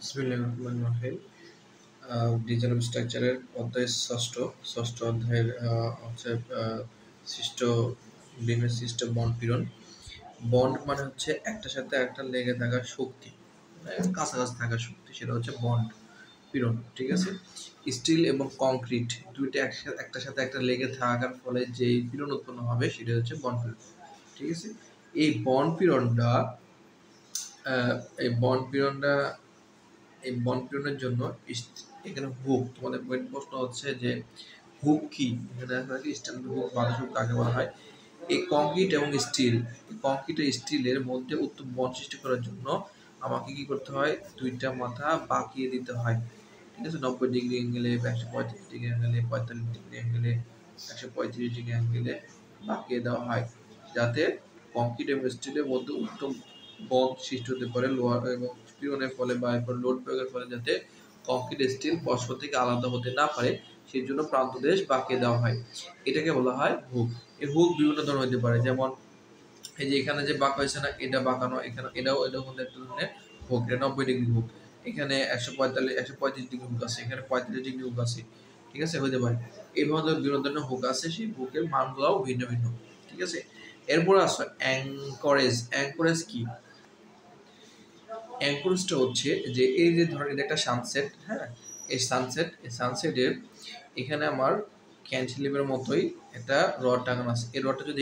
বিসমিল্লাহির রহমানির রহিম। ডিজাইন স্ট্রাকচারের অধ্যায় ষষ্ঠ অধ্যায়ের হচ্ছে সৃষ্ট বিমের সৃষ্ট বন্ড পীড়ন। বন্ড মানে হচ্ছে একটার সাথে একটা লেগে থাকার শক্তি, কাছাকাছি থাকার শক্তি, সেটা হচ্ছে বন্ড পীড়ন। ঠিক আছে। স্টিল এবং কংক্রিট দুইটা একটার সাথে একটা লেগে থাকার ফলে যে পীড়ন উৎপন্ন হবে সেটা হচ্ছে বন্ড পীড়ন। ঠিক আছে। এই বন্ড পীড়নটা এই বন্ড পীড়নটা এই বন্ড পীড়নের জন্য এখানে হুক, তোমাদের মেইন প্রশ্ন হচ্ছে যে হুক কি, এখানে স্ট্যান্ড হুক, বাঁধা হুক কাকে বলা হয়। এই কংক্রিট এবং স্টিল, কংক্রিট ও স্টিলের মধ্যে উত্তম বন্ড সৃষ্টি করার জন্য আমাকে কি করতে হয়, দুইটা মাথা বাঁকিয়ে দিতে হয়। ঠিক আছে। 90 ডিগ্রি অ্যাঙ্গেলে, 135 ডিগ্রি অ্যাঙ্গেলে, 45 ডিগ্রি অ্যাঙ্গেলে, 135 ডিগ্রি অ্যাঙ্গেলে বাঁকিয়ে দেওয়া হয়, যাতে কংক্রিট এবং স্টিলের মধ্যে উত্তম বন্ড সৃষ্টি হতে পারে। লোহার এবং পীড়নের ফলে বা এরপর লোড প্রয়োগের ফলে যাতে কংক্রিট স্টিল পরস্পর থেকে আলাদা হতে না পারে, সেই জন্য প্রান্তদেশ বাঁকিয়ে দেওয়া হয়। এটাকে বলা হয় হুক। এই হুক বিভিন্ন ধরনের হতে পারে, যেমন এই যে এখানে যে বাঁকা হয়েছে না, এটা বাঁকানো, এখানে এটাও মধ্যে একটা ধরনের হুক, এটা 90 ডিগ্রি হুক। এখানে 135 ডিগ্রি হুক আছে, এখানে 35 ডিগ্রি হুক আছে। ঠিক আছে, হতে পারে। এইভাবে বিভিন্ন ধরনের হুক আছে, সেই হুকের মানগুলোও ভিন্ন ভিন্ন। ঠিক আছে। এরপর আসো অ্যাঙ্করেজ। অ্যাঙ্করেজ কি? অ্যাঙ্করেজটা হচ্ছে যে এই যে ধরেন এটা একটা সানসেট, হ্যাঁ, এই সানসেটের এখানে আমার ক্যান্টিলিভারের মতোই একটা রড টাঙানো আছে। এই রডটা যদি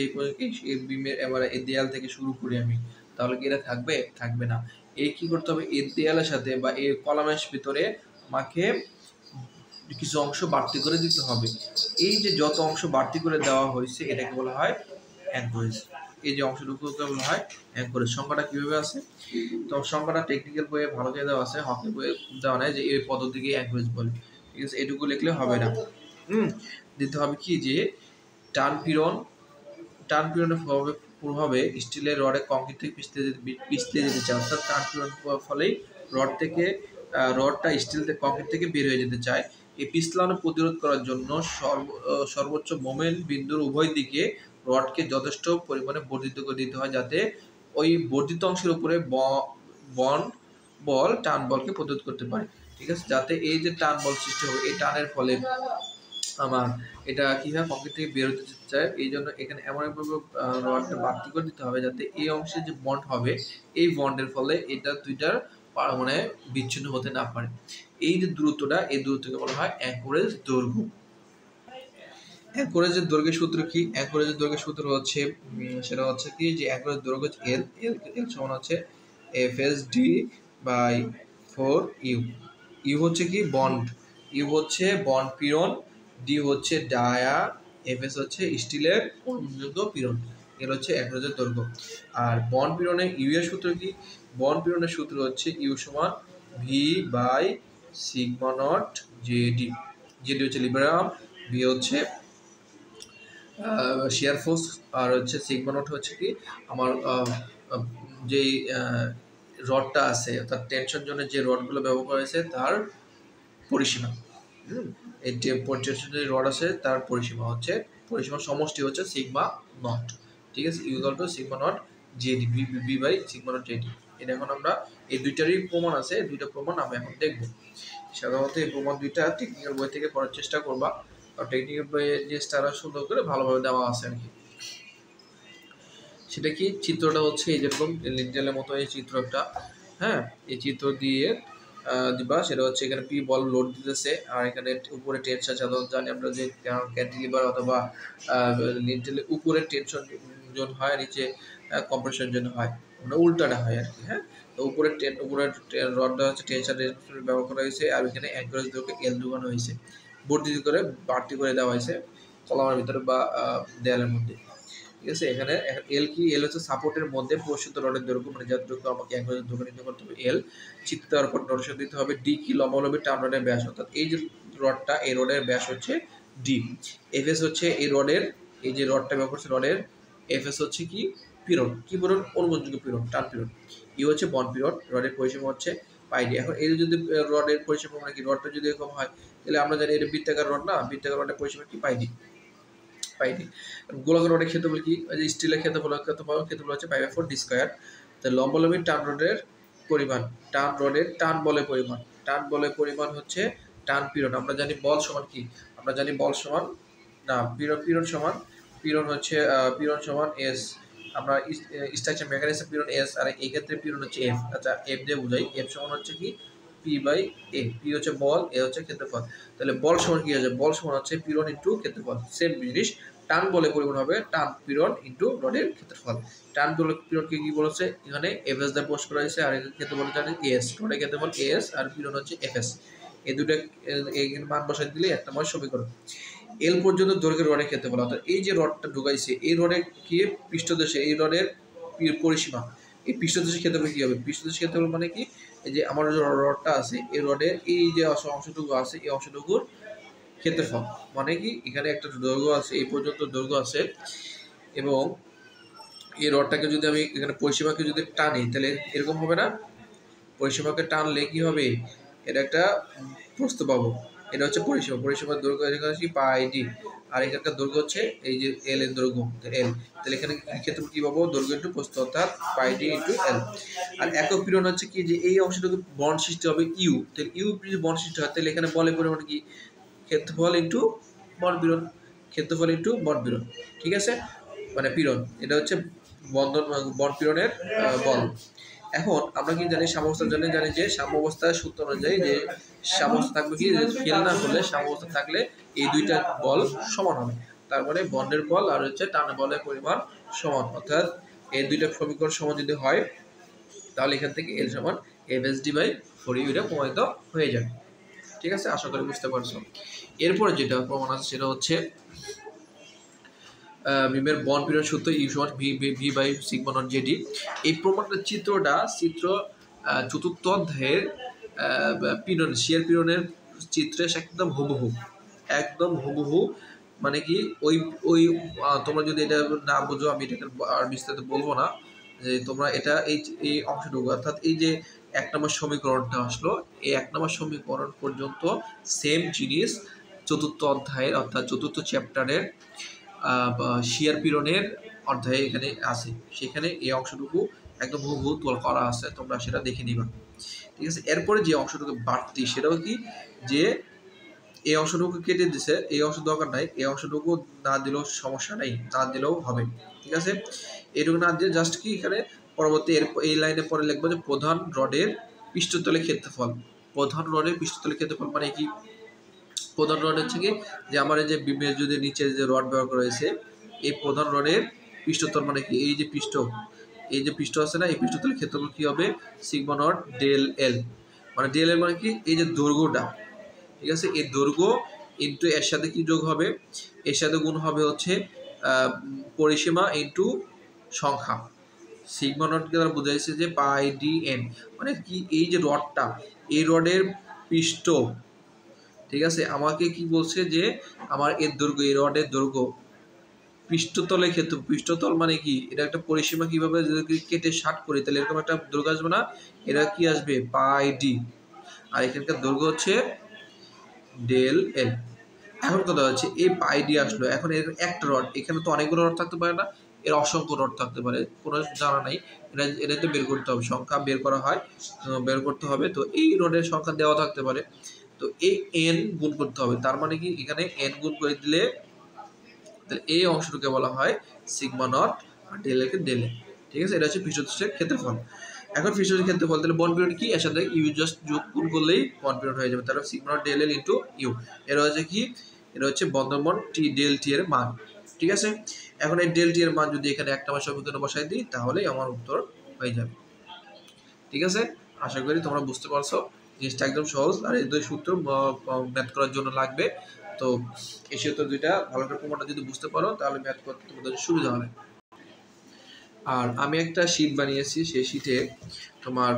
এই বিমের এবার এই দেয়াল থেকে শুরু করি আমি, তাহলে কি এটা থাকবে? থাকবে না। এই কি করতে হবে, এই দেয়ালের সাথে বা এই কলামের ভিতরে আমাকে কিছু অংশ বাড়তি করে দিতে হবে। এই যে যত অংশ বাড়তি করে দেওয়া হয়েছে এটাকে বলা হয় অ্যাঙ্করেজ। এই যে অংশটুকুকে বলা হয় অ্যাঙ্করেজ। সংখ্যাটা কিভাবে আছে? তো সংখ্যাটা টেকনিক্যাল বইয়ে ভালো করে দেওয়া আছে, হকের বইয়ে দেওয়া নেই যে এই পদ্ধতিকে অ্যাঙ্করেজ বলে। ঠিক আছে, এটুকু লিখলে হবে না। দিতে হবে কি, যে টান পীড়নের প্রভাবে স্টিলের রডে কংক্রিট থেকে পিছতে যেতে চায়, অর্থাৎ টান পীড়ন ফলেই রডটা স্টিল থেকে কংক্রিট থেকে বের হয়ে যেতে চায়। এই পিছলানো প্রতিরোধ করার জন্য সর্বোচ্চ মোমেন্ট বিন্দুর উভয় দিকে রডকে যথেষ্ট পরিমাণে বর্ধিত করে দিতে হয়, যাতে ওই বর্ধিত অংশের উপরে টান বলকে প্রতিরোধ করতে পারে। ঠিক আছে, যাতে এই যে টান বল সৃষ্টি হবে, এই টানের ফলে আমার এটা কিভাবে কংক্রিট থেকে বের হতে চায়, এই জন্য এখানে এমন একভাবে রডটা বাড়তি করে দিতে হবে যাতে এই অংশে যে বন্ড হবে, এই বন্ডের ফলে এটা দুইটার মানে বিচ্ছিন্ন হতে না পারে। এই যে দূরত্বটা, এই দূরত্বকে বলা হয় অ্যাঙ্করেজ দৈর্ঘ্য। অ্যাঙ্করেজের দৈর্ঘ্যের সূত্র কি? অ্যাঙ্করেজের দৈর্ঘ্যের সূত্র হচ্ছে সেটা হচ্ছে কি, যে অ্যাঙ্করেজ দৈর্ঘ্য হচ্ছে এল এল সমান হচ্ছে FSD বাই 4U। ইউ হচ্ছে কি বন্ড, ইউ হচ্ছে বন্ড পীড়ন, ডি হচ্ছে ডায়া, এফএস হচ্ছে স্টিলের অনুযোগ্য পীড়ন। এর হচ্ছে অ্যাঙ্করেজের দৈর্ঘ্য। আর বন্ড পীড়নের ইউ এর সূত্র কি? বন্ড পীড়নের সূত্র হচ্ছে ইউ সমান V by sigma naught ZD. ZD হচ্ছে লিবারাম, ভি হচ্ছে শেয়ার ফোর্স, আর হচ্ছে সিগমা নট হচ্ছে কি আমার যেই রডটা আছে, অর্থাৎ টেনশন জন্য যে রডগুলো ব্যবহার করা হয়েছে তার পরিসীমা। এই যে টেনশন যে রড আছে তার পরিসীমা সমষ্টি হচ্ছে সিগমা নট। ঠিক আছে, equal to sigma naught ZD, B by sigma naught ZD. এটা এখন আমরা এই দুইটারই প্রমাণ আছে, দুইটা প্রমাণ আমরা এখন দেখব। সাধারণত এই প্রমাণ দুইটা টেকনিক্যাল বই থেকে পড়ার চেষ্টা করবা, আর টেকনিক্যাল বইয়ে যে তারা সুন্দর করে ভালোভাবে দেওয়া আছে আর কি। সেটা কি, চিত্রটা হচ্ছে এই যেরকম লিন্টেলের মতো এই চিত্র একটা, হ্যাঁ, এই চিত্র দিয়ে দিবা। সেটা হচ্ছে এখানে পি বল লোড দিতেছে, আর এখানে উপরে টেনশন সাধারণত জানি আমরা যে ক্যান্টিলিভার অথবা লিন্টেলের উপরে টেনশন জোন হয়, নিচে কম্প্রেশন জোন হয়, মানে উল্টাটা হয় আর কি। হ্যাঁ, তো উপরে রডটা হচ্ছে টেনশন রেজিস্ট্যান্স ব্যবহার করা হয়েছে, আর এখানে অ্যাঙ্করেজ দিয়ে এল ঢুকানো হয়েছে, বর্ধিত করে বাড়তি করে দেওয়া হয়েছে কলামের ভিতরে বা দেয়ালের মধ্যে। ঠিক আছে, এখানে এল কি, এল হচ্ছে সাপোর্টের মধ্যে প্রস্তুত রডের দৈর্ঘ্য, মানে যার দৈর্ঘ্য আমাকে অ্যাঙ্করেজের দৈর্ঘ্য নির্ণয় করতে হবে এল। চিত্র দেওয়ার পর নোটেশন দিতে হবে ডি কি, লম্বালম্বী টান রডের ব্যাস, অর্থাৎ এই যে রডটা, এই রডের ব্যাস হচ্ছে ডি। এফএস হচ্ছে এই রডের, এই যে রডটা ব্যবহার করছে রডের, এফএস হচ্ছে কি পীড়ন, কি পীড়ন? অনুবন্ধযোগ্য পীড়ন, টান পীড়ন। ইউ হচ্ছে বন্ড পীড়ন, রডের পরিসীমা হচ্ছে পাইডি। এখন এই যদি রডের পরিসীমা মানে কি, রডটা যদি এরকম হয় তাহলে আমরা জানি এটা বৃত্তাকার রড না, বৃত্তাকার রডের পরিসীমা কি পাইডি। গোলাকার রডের ক্ষেত্রফল কি, স্টিলের ক্ষেত্রফল হচ্ছে পাই বাই 4 ডি স্কয়ার। তো লম্বালম্বী টান রডের পরিমাণ, টান রডের টান বলের পরিমাণ। টান বলের পরিমাণ হচ্ছে টান পীড়ন। আমরা জানি বল সমান কি, আমরা জানি বল সমান না পীড়ন সমান, পীড়ন সমান এস। আমরা স্ট্রাকচার মেকানিজম পীড়ন এস, আর এই ক্ষেত্রে পীড়ন হচ্ছে এফ। আচ্ছা এফ দিয়ে বুঝাই, এফ সমান হচ্ছে কি পি বাই এ। পি হচ্ছে বল, এ হচ্ছে ক্ষেত্রফল। তাহলে বল সমান কি আছে, বল সমান হচ্ছে পীড়ন ইন্টু ক্ষেত্রফল। সেম জিনিস টান বলে পরিমাণ হবে টান পীড়ন ইন্টু রডের ক্ষেত্রফল। টান বলে পীড়নকে কি বলেছে এখানে এফএস দিয়ে পোস্ট করা হয়েছে, আর এর ক্ষেত্রফল জানি এস, রডের ক্ষেত্রফল এস আর পীড়ন হচ্ছে এফএস। এই দুটো মান বসাই দিলে একটা ময় সমীকরণ। এল পর্যন্ত দৈর্ঘ্যের রডের ক্ষেত্রফল, অর্থাৎ এই যে রডটা ঢুকাইছে এই রডের কি পৃষ্ঠদেশে, এই রডের পরিসীমা, এই পৃষ্ঠদেশের ক্ষেত্রফল কি হবে, পৃষ্ঠদেশের ক্ষেত্রফল মানে কি, এই যে আমার যে রডটা আছে এই রডের এই যে অংশটুকু আছে এই অংশটুকুর ক্ষেত্রফল। মানে কি এখানে একটা দৈর্ঘ্য আছে, এই পর্যন্ত দৈর্ঘ্য আছে, এবং এই রডটাকে যদি আমি এখানে পরিসীমাকে যদি টানি তাহলে এরকম হবে না, পরিসীমাকে টানলে কি হবে, এটা একটা প্রস্থ পাবো। এটা হচ্ছে পরিসীমা, পরিসীমার দৈর্ঘ্য এখানে কি পাই ডি, আর এখানকার দৈর্ঘ্য হচ্ছে এই যে এল এর দৈর্ঘ্য এল। তাহলে এখানে ক্ষেত্রে কি পাবো, দৈর্ঘ্য ইন্টু প্রস্থ, অর্থাৎ পাই ডি ইন্টু এল। আর একক পীড়ন হচ্ছে কি, যে এই অংশটুকু বন্ড সৃষ্টি হবে ইউ, তাহলে ইউ যদি বন্ড সৃষ্টি হয় তাহলে এখানে বলের পরিমাণ কি ক্ষেত্রফল ইন্টু বন্ড পীড়ন, ক্ষেত্রফল ইন্টু বন্ড পীড়ন। ঠিক আছে, মানে পীড়ন, এটা হচ্ছে বন্ড পীড়নের বল। এখন আমরা কি জানি, সাম্যাবস্থার জন্য জানি যে সাম্যাবস্থার সূত্র অনুযায়ী যে সাম্যাবস্থা থাকবে কি, ফেল না হলে সাম্যাবস্থা থাকলে এই দুইটা বল সমান হবে। তার মানে বন্ডের বল আর হচ্ছে টান বলের পরিমাণ সমান, অর্থাৎ এই দুইটা সমীকরণ সমান যদি হয় তাহলে এখান থেকে এল সমান এফএসডি বাই 4ইউ এটা প্রমাণিত হয়ে যাবে। ঠিক আছে, আশা করি বুঝতে পারছো। এরপরে যেটা প্রমাণ আছে সেটা হচ্ছে বিমের বন্ড পীড়ন সূত্র ইউ সমান V by sigma naught ZD. এই প্রমাণের চিত্র চতুর্থ অধ্যায়ের পীড়ন, শিয়ার পীড়নের চিত্রে একদম হুবহু, একদম হুবহু। মানে কি ওই ওই তোমরা যদি এটা না বুঝো আমি এটাকে আর বিস্তারিত বলবো না, যে তোমরা এটা এই অংশটুকু, অর্থাৎ এই যে 1 নম্বর সমীকরণটা আসলো, এই 1 নম্বর সমীকরণ পর্যন্ত সেম জিনিস চতুর্থ অধ্যায়ের, অর্থাৎ চতুর্থ চ্যাপ্টারের শিয়ার পীড়নের অধ্যায়ে এখানে আছে, সেখানে এই অংশটুকু একদম হুবহু করা আছে, তোমরা সেটা দেখে নিবা। ঠিক আছে, এরপরে যে অংশটুকু বাড়তি সেটাও কি, যে এই অংশটুকু কেটে দিছে, এই অংশ দরকার নাই, এই অংশটুকু না দিলেও সমস্যা নেই, না দিলেও হবে। ঠিক আছে, এইটুকু না দিয়ে জাস্ট কি এখানে পরবর্তী এই লাইনে পরে লিখবো যে প্রধান রডের পৃষ্ঠতলের ক্ষেত্রফল। প্রধান রডের পৃষ্ঠতলের ক্ষেত্রফল মানে কি, প্রধান রড হচ্ছে কি, যে আমার এই যে বিমের যদি নিচে যে রড ব্যবহার করা হয়েছে, এই প্রধান রডের পৃষ্ঠতল মানে কি, এই যে পৃষ্ঠ আছে না, এই পৃষ্ঠতলের ক্ষেত্রফল কি হবে, সিগমা নট ডেল এল। মানে ডেল এল মানে কি, এই যে দৈর্ঘ্যটা, ঠিক আছে, এই দৈর্ঘ্য ইন্টু এর সাথে কি যোগ হবে, এর সাথে গুণ হবে হচ্ছে পরিসীমা ইন্টু সংখ্যা। সিগমা নটকে দ্বারা বোঝাইছে যে পাই ডি এন, মানে কি এই যে রডটা, এই রডের পৃষ্ঠ, ঠিক আছে, আমাকে কি বলছে যে আমার এর দৈর্ঘ্য, এই রডের দৈর্ঘ্য পৃষ্ঠতলের ক্ষেত্রে, পৃষ্ঠতল মানে কি, এটা একটা পরিসীমা কিভাবে যদি কেটে ষাট করি তাহলে এরকম একটা দৈর্ঘ্য আসবে না, এটা কি আসবে পাই ডি, আর এখানকার দৈর্ঘ্য হচ্ছে ডেল এল। এখন কথা হচ্ছে এই পাই ডি আসলো, এখন এর একটা রড, এখানে তো অনেকগুলো রড থাকতে পারে না, এর অসংখ্য রড থাকতে পারে, কোনো জানা নাই, এটা তো বের করতে হবে, সংখ্যা বের করা হয়, বের করতে হবে। তো এই রডের সংখ্যা দেওয়া থাকতে পারে, তো এই এন গুণ করতে হবে, তার মানে কি এখানে এন গুণ করে দিলে এই অংশটুকে বলা হয় সিগমা নট আর ডেল একে ডেল এ। ঠিক আছে, এটা হচ্ছে পৃষ্ঠদেশের ক্ষেত্রফল। এখন পৃষ্ঠদেশের ক্ষেত্রফল তাহলে বন্ড পিরিয়ড কি, এর সাথে ইউ জাস্ট যোগ গুণ করলেই বন্ড পিরিয়ড হয়ে যাবে, তাহলে sigma naught del L into U. এটা হচ্ছে কি, এটা হচ্ছে বন্ধন বন্ড টি ডেল টি এর মান। ঠিক আছে, এখন এই ডেল টি এর মান যদি এখানে একটা আমার সমীকরণে বসাই দিই তাহলেই আমার উত্তর হয়ে যাবে। ঠিক আছে, আশা করি তোমরা বুঝতে পারছো, জিনিসটা একদম সহজ, আর এই দুই সূত্র ম্যাথ করার জন্য লাগবে। তো এই সূত্র দুইটা ভালো করে প্রমাণটা যদি বুঝতে পারো তাহলে ম্যাথ করতে তোমাদের সুবিধা হবে। আর আমি একটা শীট বানিয়েছি, সেই শীটে তোমার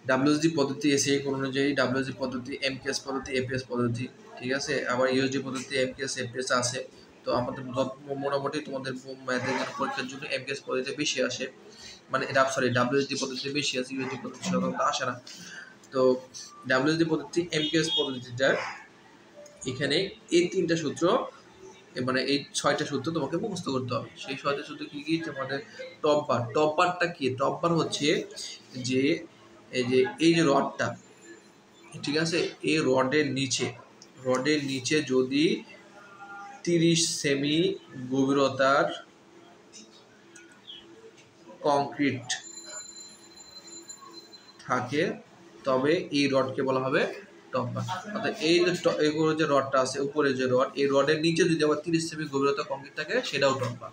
ডাব্লিউএসডি পদ্ধতি, এসিআই কোণ অনুযায়ী ডাব্লিউএসডি পদ্ধতি, এমকেএস পদ্ধতি, এপিএস পদ্ধতি, ঠিক আছে, আবার ইউএসডি পদ্ধতি, এমকেএস, এপিএস আছে। তো আমাদের মোটামুটি তোমাদের ম্যাথের জন্য পরীক্ষার জন্য এমকেএস পদ্ধতি বেশি আসে, মানে ডাব্লিউএসডি পদ্ধতি বেশি আছে, ইউএসডি পদ্ধতি সাধারণত আসে না। তো ডাব্লিউএসডি পদ্ধতি, এমকেএস পদ্ধতিটা এখানে এই তিনটা সূত্র মানে এই 6টা সূত্র তোমাকে মুখস্থ করতে হবে। সেই 6টা সূত্র কি কি? তোমাদের টপ বারটা কি? টপ বার হচ্ছে যে এই যে রডটা, ঠিক আছে, এই রডের নিচে যদি 30 সেমি গভীরতার কংক্রিট থাকে তবে এই রডকে বলা হবে টপ বার। অর্থাৎ এই যে এগুলো যে রডটা আছে, উপরে যে রড, এই রডের নিচে যদি আবার 30 সেমি গভীরতা কংক্রিট থাকে সেটাও টপ বার,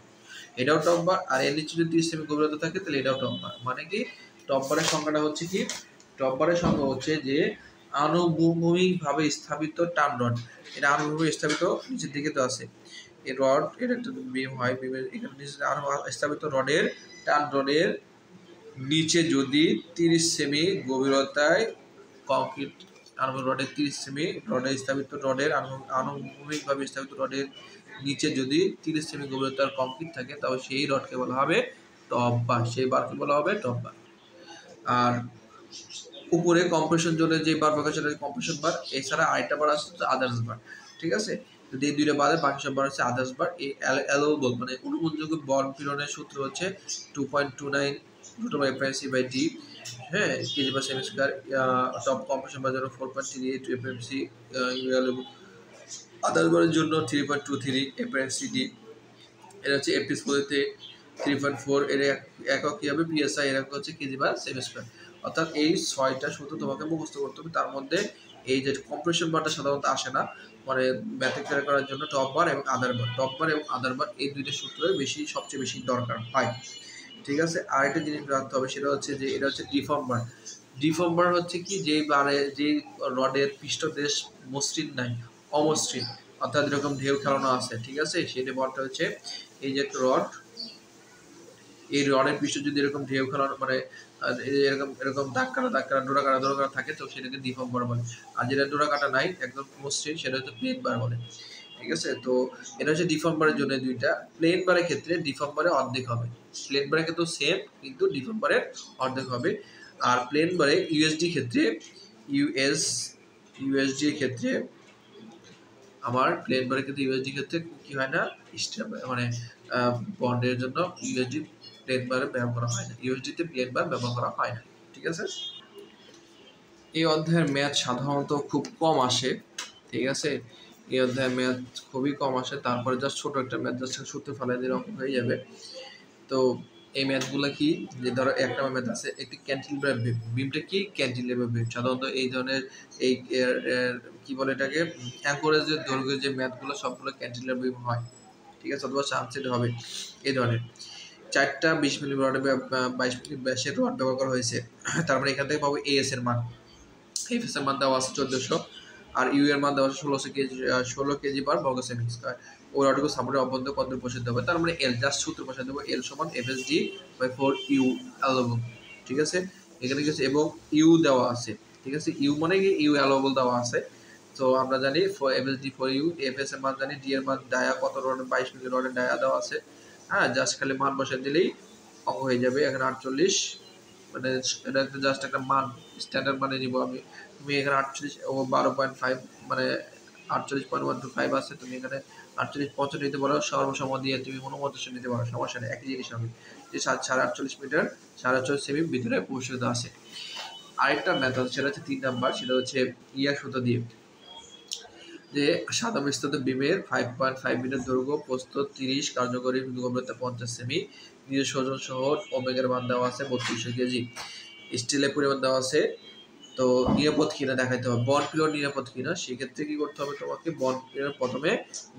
এটাও টপ বার। আর এর নিচে যদি 30 সেমি গভীরতা থাকে তাহলে এটাও টপ বার। মানে কি টপ বারের সংখ্যাটা হচ্ছে কি? টপ বারের সংখ্যা হচ্ছে যে আনুভূমিকভাবে স্থাপিত টান রড। এটা আনুভূমিক স্থাপিত নিচের দিকে তো আছে এই রড, এটা একটা বিম হয়, বিমের এখানে নিচে স্থাপিত রডের নিচে যদি 30 সেমি গভীরতায় কংক্রিট, আনুভূমিক রডের 30 সেমি আনুভূমিকভাবে স্থাপিত রডের নিচে যদি 30 সেমি গভীরতার কংক্রিট থাকে তবে সেই রডকে বলা হবে টপ বার, সেই বারকে বলা হবে টপ বার। আর উপরে কম্প্রেশন জোনে যে বার প্রকাশ সেটা কম্প্রেশন বার, এছাড়া আরেকটা বার আছে আদার্স বার, ঠিক আছে। যদি এই দুইটা বাদে বাকি সব বার হচ্ছে আদার্স বার। এই অ্যালোয়েবল মানে অনুমোদনযোগ্য বল পীড়নের সূত্র হচ্ছে 2.29 √F/c/d, হ্যাঁ, কেজি পার সেমি স্কয়ার। টপ কম্প্রেশন বার জন্য 4.38 F/c, আদার্স বারের জন্য 3.23 F/c/d। এটা হচ্ছে এফপিএস পদ্ধতিতে 3.4, এর একক কি হবে? পিএসআই, এর একক হচ্ছে কেজি পার সেমি স্কয়ার। অর্থাৎ এই 6টা সূত্র তোমাকে মুখস্থ করতে হবে। তার মধ্যে এই যে কম্প্রেশন বারটা সাধারণত আসে না, মানে ম্যাথে ক্লিয়ার করার জন্য টপ বার এবং আদার বার, টপ বার এবং আদার বার এই দুইটা সূত্রের সবচেয়ে বেশি দরকার হয়, ঠিক আছে। আর একটা জিনিস রাখতে হবে, সেটা হচ্ছে যে এটা হচ্ছে ডিফর্ম বার। ডিফর্ম বার হচ্ছে কি? যেই বারে যে রডের পৃষ্ঠদেশ মসৃণ নাই, অমসৃণ, অর্থাৎ এরকম ঢেউ খেলানো আছে, ঠিক আছে, সেটা বলটা হচ্ছে এই যে একটা রড, এই রডের পৃষ্ঠ যদি এরকম ঢেউ খেলানো মানে এরকম ডোরা কাটা থাকে তো সেটাকে ডিফর্ম বার বলে। আর যেটা ডোরা কাটা নাই, একদম মসৃণ, সেটা হচ্ছে প্লেন বার বলে, ঠিক আছে। তো এটা হচ্ছে ডিফর্ম বারের জন্য দুইটা। প্লেন বারের ক্ষেত্রে ডিফর্ম বারে অর্ধেক হবে, প্লেন বারের ক্ষেত্রে সেম কিন্তু ডিফর্ম বারের অর্ধেক হবে। আর প্লেন বারে ইউএসডি ক্ষেত্রে আমার প্লেন বারের ক্ষেত্রে ইউএসডি ক্ষেত্রে কি হয় না, মানে বন্ডের জন্য ইউএসডি প্লেন বার ব্যবহার করা হয় না, ইউএসডিতে প্লেন বার ব্যবহার করা হয় না, ঠিক আছে। এই অধ্যায়ের ম্যাথ সাধারণত খুব কম আসে, ঠিক আছে, এই অধ্যায়ের ম্যাথ খুবই কম আসে। তারপরে জাস্ট ছোট একটা ম্যাথ, জাস্ট সূত্র ফেলাই দিলে হয়ে যাবে। তো এই ম্যাথগুলো কি? যে ধরো একটা ম্যাথ আছে, একটি ক্যান্টিলিভার বিম। বিমটা কি? ক্যান্টিলিভার বিম। সাধারণত এই ধরনের এই কি বলে এটাকে, অ্যাঙ্করেজের দৈর্ঘ্যের যে ম্যাথগুলো সবগুলো ক্যান্টিলিভার বিম হয়, ঠিক আছে, অথবা সানসেট হবে। এই ধরনের 4টা 20 মিলি রড 22 মিলি ব্যাসের রড ব্যবহার করা হয়েছে। তারপরে এখান থেকে পাবো এএস এর মান, এফএস এর মান দেওয়া আছে 1400, আর ইউ এর মান দেওয়া আছে 16 কেজি পার বর্গ সেমি স্কয়ার। ওই রডগুলো সাপোর্টের অভ্যন্তরে কত বসাতে হবে? তার মানে এল, জাস্ট সূত্র বসাতে দেবো, এল সমান এফএসডি বাই 4 ইউ অ্যালোবল, ঠিক আছে। এখানে কিছু এবং ইউ দেওয়া আছে, ঠিক আছে, ইউ মানে কি? ইউ অ্যালোবল দেওয়া আছে। তো আমরা জানি এফএসডি 4 ইউ, এফএস এর মান জানি, ডি এর মান, ডায়া কত রড 22 মিলি রডের ডায়া দেওয়া আছে, হ্যাঁ, জাস্ট খালি মান বসে দিলেই অঙ্ক হয়ে যাবে। এখানে 48, মানে এটা জাস্ট একটা মান, স্ট্যান্ডার্ড মানে নিব আমি। তুমি এখানে 48 ও 12.5 মানে 48.125 আছে, তুমি এখানে 48.5 নিতে পারো, সর্বসম দিয়ে তুমি অনুমোদন নিতে পারো, সমস্যা নেই, একই জিনিস হবে। যে 48.5 মিটার 48 সেমি ভিতরে প্রবেশিত আছে। আরেকটা মেথড, সেটা হচ্ছে 3 নাম্বার, সেটা হচ্ছে সুতা দিয়ে, যে সাদা মিশ্রিত বিমের 5.5 মিটার দৈর্ঘ্য, প্রস্থ 30, কার্যকরী গভীরতা 50 সেমি, নিজস্ব ওজন সহ ওমেগার মান দেওয়া আছে 3200 কেজি, স্টিলের পরিমাণ দেওয়া আছে। তো নিরাপদ কিনা দেখাইতে হবে, বন্ড পিলর নিরাপদ কিনা, সেক্ষেত্রে কি করতে হবে? তোমাকে বন্ড পিলর প্রথমে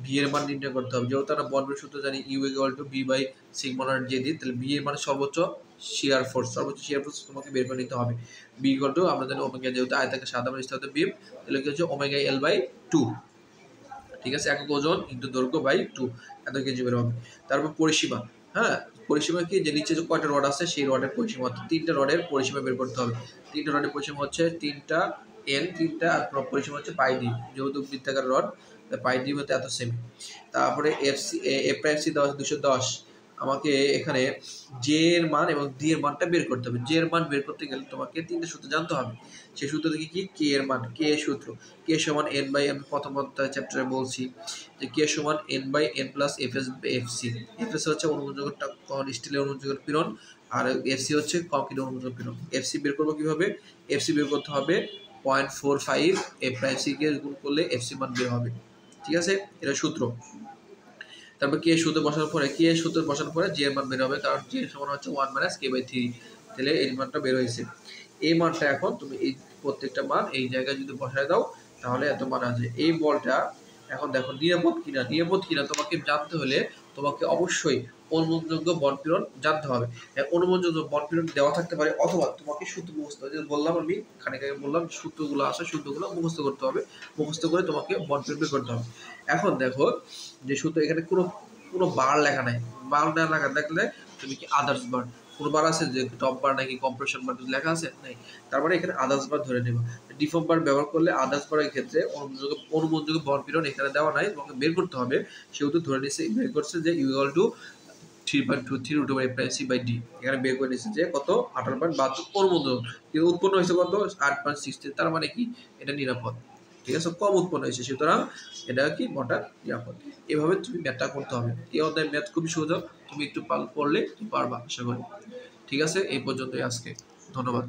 ভি এর মান নির্ণয় করতে হবে। যেহেতু আমরা বন্ড পিলর সূত্র জানি U equal to V by sigma naught ZD, তাহলে ভি এর মানে সর্বোচ্চ শিয়ার ফোর্স তোমাকে বের করে নিতে হবে। বি ইকুয়াল টু আমরা জানি ওমেগা, যেহেতু আয়তাকার সাদা বিস্তারিত বিম, তাহলে কি হচ্ছে ওমেগা এল বাই 2, ঠিক আছে, একক ওজন ইন্টু দৈর্ঘ্য বাই 2, এত কেজি বের হবে। তারপর পরিসীমা, হ্যাঁ, পরিসীমা কি? যে নিচে যে কয়টা রড আছে সেই রডের পরিসীমা, অর্থাৎ 3টা রডের পরিসীমা বের করতে হবে। 3টা রডের পরিসীমা হচ্ছে 3টা এন, 3টা, আর পরিসীমা হচ্ছে পাই ডি, যেহেতু বৃত্তাকার রড পাই ডি হতে এত সেমি। তারপরে এফ প্রাইম সি দেওয়া আছে 210, আমাকে এখানে জে এর মান এবং ডি এর মানটা বের করতে হবে। জে এর মান বের করতে গেলে তোমাকে 3টে সূত্র জানতে হবে। সেই সূত্র থেকে কি কে এর মান, কে সূত্র কে সমান এন বাই এন, প্রথম চ্যাপ্টারে বলছি যে কে সমান N by N plus F S F C. F S হচ্ছে অনুমোযোগের স্টিলের অনুমোযোগের পীড়ন, আর এফ সি হচ্ছে কংক্রিটের অনুমোযোগের পীড়ন। এফ সি বের করবো কিভাবে? এফ সি বের করতে হবে 0.45 এফ প্রাইম সি কে গুণ করলে এফ সি মান বের হবে। ঠিক আছে, এটা সূত্র। তারপর কে সূত্র বসানোর পরে কে সূত্র বসানোর পরে জি এর মান বের হবে, কারণ জি এর সমান হচ্ছে 1 মাইনাস কে বাই 3। তাহলে এই মানটা বের হয়েছে। এই মানটা এখন তুমি এই প্রত্যেকটা মান এই জায়গায় যদি বসায় দাও তাহলে এত মান আছে। এই বলটা এখন দেখো নিরাপদ কিনা, নিরাপদ কিনা তোমাকে জানতে হলে তোমাকে অবশ্যই অনুমোদনযোগ্য বন্টপীড়ন জানতে হবে। অনুমোদনযোগ্য বন্টপীড়ন দেওয়া থাকতে পারে, অথবা তোমাকে সূত্র মুখস্থ, যে বললাম আমি খানিক আগে বললাম সূত্রগুলো আছে, সূত্রগুলো মুখস্থ করতে হবে। মুখস্থ করে তোমাকে বন্টপীড়ন বের করতে হবে। এখন দেখো যে সূত্র এখানে কোনো কোনো বার লেখা নাই, বার না লেখা দেখলে তুমি কি আদার্স বার, কোনো বার আছে যে টপ বার নাকি কম্প্রেশন বার লেখা আছে নাই, তারপরে এখানে আদার্স বার ধরে নেবা। ডিফর্ম বার ব্যবহার করলে আদার্স বারের ক্ষেত্রে অনুমোদনযোগ্য বন্টপীড়ন এখানে দেওয়া নাই, তোমাকে বের করতে হবে। সেহেতু ধরে নিচ্ছে, বের করছে যে equal to 3.23 root over F prime C by D. এখানে বের করে নিচ্ছে যে কত 18.72 অনুমোদন, কিন্তু উৎপন্ন হয়েছে কত 8.60। তার মানে কি এটা নিরাপদ, ঠিক আছে, কম উৎপন্ন হয়েছে, সুতরাং এটা কি মোটা নিরাপদ। এভাবে তুমি ম্যাথটা করতে হবে। এই অধ্যায় ম্যাথ খুবই সোজা, তুমি একটু পড়লে তুমি পারবা আশা করি। ঠিক আছে, এই পর্যন্তই আজকে, ধন্যবাদ।